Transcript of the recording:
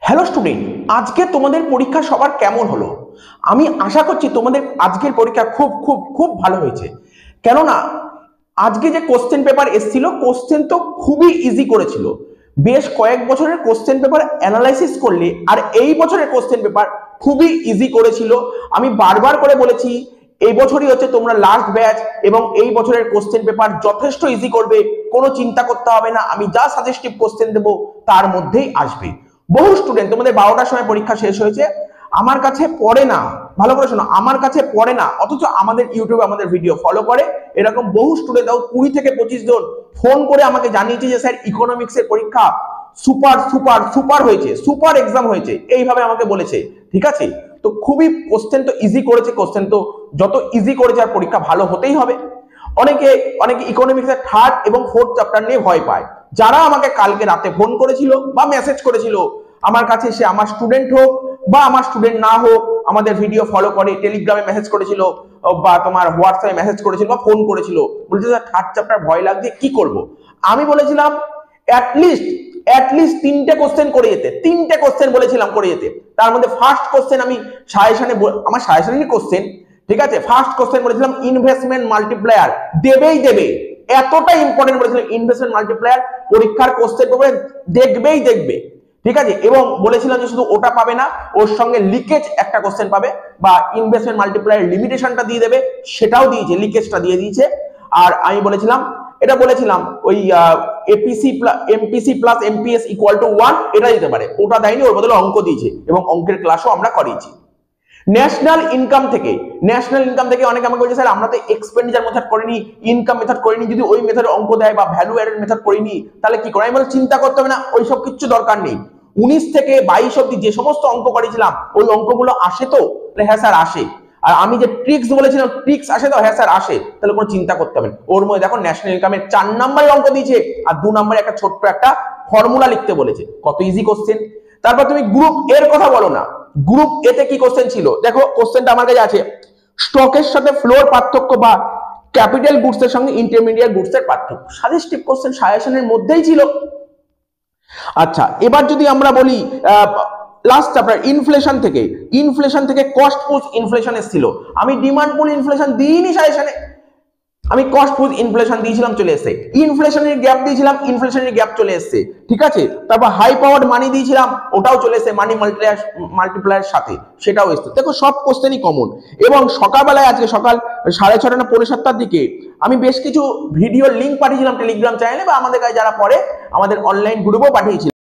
Hello student, আজকে তোমাদের পরীক্ষা সবার কেমন হলো? আমি আশা করছি তোমাদের আজকের পরীক্ষা খুব খুব খুব ভালো হয়েছে। কেননা আজকে যে কোশ্চেন পেপার এসেছিল, কোশ্চেন তো খুবই ইজি করেছিল। বেশ কয়েক বছরের কোশ্চেন পেপার অ্যানালাইসিস করলে আর এই বছরের কোশ্চেন পেপার খুবই ইজি করেছিল। আমি বারবার করে বলেছি এই বছরই হচ্ছে তোমরা লাস্ট ব্যাচ এবং এই বছরের কোশ্চেন পেপার যথেষ্ট ইজি করবে, কোনো চিন্তা করতে হবে না। আমি যা সাজেস্টিভ কোশ্চেন দেবো তার মধ্যেই আসবে। বহু স্টুডেন্ট তোমাদের 12টার সময় পরীক্ষা শেষ হয়েছে, আমার কাছে পড়ে না, ভালো করে শোনো, আমার কাছে পড়ে না, অথচ আমাদের ইউটিউবে আমাদের ভিডিও ফলো করে। এরকম বহু স্টুডেন্ট, 20 থেকে 25 জন ফোন করে আমাকে জানিয়েছে যে স্যার ইকোনমিক্স এর পরীক্ষা সুপার সুপার সুপার হয়েছে, সুপার এক্সাম হয়েছে, এইভাবে আমাকে বলেছে। ঠিক আছে, তো খুবই কোশ্চেন তো ইজি করেছে, কোশ্চেন তো যত ইজি করেছে আর পরীক্ষা ভালো হতেই হবে। অনেকে অনেকে ইকোনমিক্স এর থার্ড এবং ফোর্থ চ্যাপ্টার নিয়ে ভয় পায়। যারা আমাকে কালকে রাতে ফোন করেছিল বা মেসেজ করেছিল আমার কাছে, সে আমার স্টুডেন্ট হোক বা আমার স্টুডেন্ট না হোক, আমাদের ভিডিও ফলো করে, টেলিগ্রামে মেসেজ করেছিল বা তোমার হোয়াটসঅ্যাপে মেসেজ করেছিল বা ফোন করেছিল, বলছে স্যার থার্ড চ্যাপ্টার ভয় লাগছে, কি করব? আমি বলেছিলাম অ্যাটলিস্ট 3টে কোশ্চেন করে যেতে, 3টে কোশ্চেন বলেছিলাম করে যেতে। তার মধ্যে ফার্স্ট কোশ্চেন আমি সাজেশনে, আমার সাজেশনেরই কোশ্চেন, ঠিক আছে, ফার্স্ট কোশ্চেন বলেছিলাম ইনভেস্টমেন্ট মাল্টিপ্লায়ার দেবেই দেবে, এতটা ইম্পর্টেন্ট বলেছিলাম ইনভেস্টমেন্ট মাল্টিপ্লায়ার, পরীক্ষার কোশ্চেন পেপারে দেখবেই দেখবে। ঠিক আছে, এবং বলেছিলাম যে শুধু ওটা পাবে না, ওর সঙ্গে লিকেজ একটা কোশ্চেন পাবে বা ইনভেস্টমেন্ট মাল্টিপ্লায়ার লিমিটেশনটা দিয়ে দেবে, সেটাও দিয়েছে, লিকেজটা দিয়ে দিয়েছে। আর আমি বলেছিলাম, এটা বলেছিলাম ওই MPC plus amps equal to 1, এটা দিতে পারে, ওটা দেয়নি, ওর বদলে অঙ্ক দিয়েছে এবং অঙ্কের ক্লাসও আমরা করিয়েছি। ন্যাশনাল ইনকাম থেকে অনেকে আমাকে বলছে স্যার আমরা তো এক্সপেন্ডিচার মেথড করিনি, ইনকাম মেথড করিনি, যদি ওই মেথডের অঙ্ক দেয় বা ভ্যালু অ্যাডেড মেথড করিনি তাহলে কি করে? আমি বলি চিন্তা করতে হবে না, ওইসব কিচ্ছু দরকার নেই। 19 থেকে 22 অব্দি যে সমস্ত অঙ্ক করেছিলাম ওই অঙ্কগুলো আসে তো? হ্যাঁ স্যার আসে। আর আমি যে ট্রিক্স বলেছিলাম, ট্রিক্স আসে তো? হ্যাঁ স্যার আসে। তাহলে কোনো চিন্তা করতে হবে না। ওর মধ্যে দেখো ন্যাশনাল ইনকামের 4 নম্বরের অঙ্ক দিয়েছে আর 2 নম্বরে একটা ছোট্ট একটা ফর্মুলা লিখতে বলেছে, কত ইজি কোশ্চেন। তারপর তুমি গ্রুপ এর কথা বলো না, গ্রুপ এতে কি কোশ্চেন ছিল দেখো, কোশ্চেনটা আমার কাছে আছে, স্টকের সাথে ফ্লোর পার্থক্য বা ক্যাপিটাল গুডস এর সঙ্গে ইন্টারমিডিয়েট গুডস এর পার্থক্য, সাজেস্টিভ কোশ্চেন সাজেশনের মধ্যেই ছিল। আচ্ছা, এবার যদি আমরা বলি লাস্ট চ্যাপ্টার ইনফ্লেশন থেকে কস্ট পুশ ইনফ্লেশন এসেছিল, আমি ডিমান্ড পুল ইনফ্লেশন দিইনি সাজেশনে, আমি কস্ট পুশ ইনফ্লেশন দিয়েছিলাম, চলে এসেছে। ইনফ্লেশনের গ্যাপ দিয়েছিলাম, ইনফ্লেশনের গ্যাপ চলে এসেছে। ঠিক আছে, তারপর হাই পাওয়ার্ড মানি দিয়েছিলাম, ওটাও চলে এসেছে মানি মাল্টিপ্লায়ার সাথে, সেটাও এসেছে। দেখো সব কোশ্চেনই কমন। এবং সকালবেলায় আজকে সকাল 6:30 না 7:45 দিকে আমি বেশ কিছু ভিডিও লিঙ্ক পাঠিয়েছিলাম টেলিগ্রাম চ্যানেলে বা আমাদের কাছে যারা পড়ে আমাদের অনলাইন গ্রুপেও পাঠিয়েছিলাম।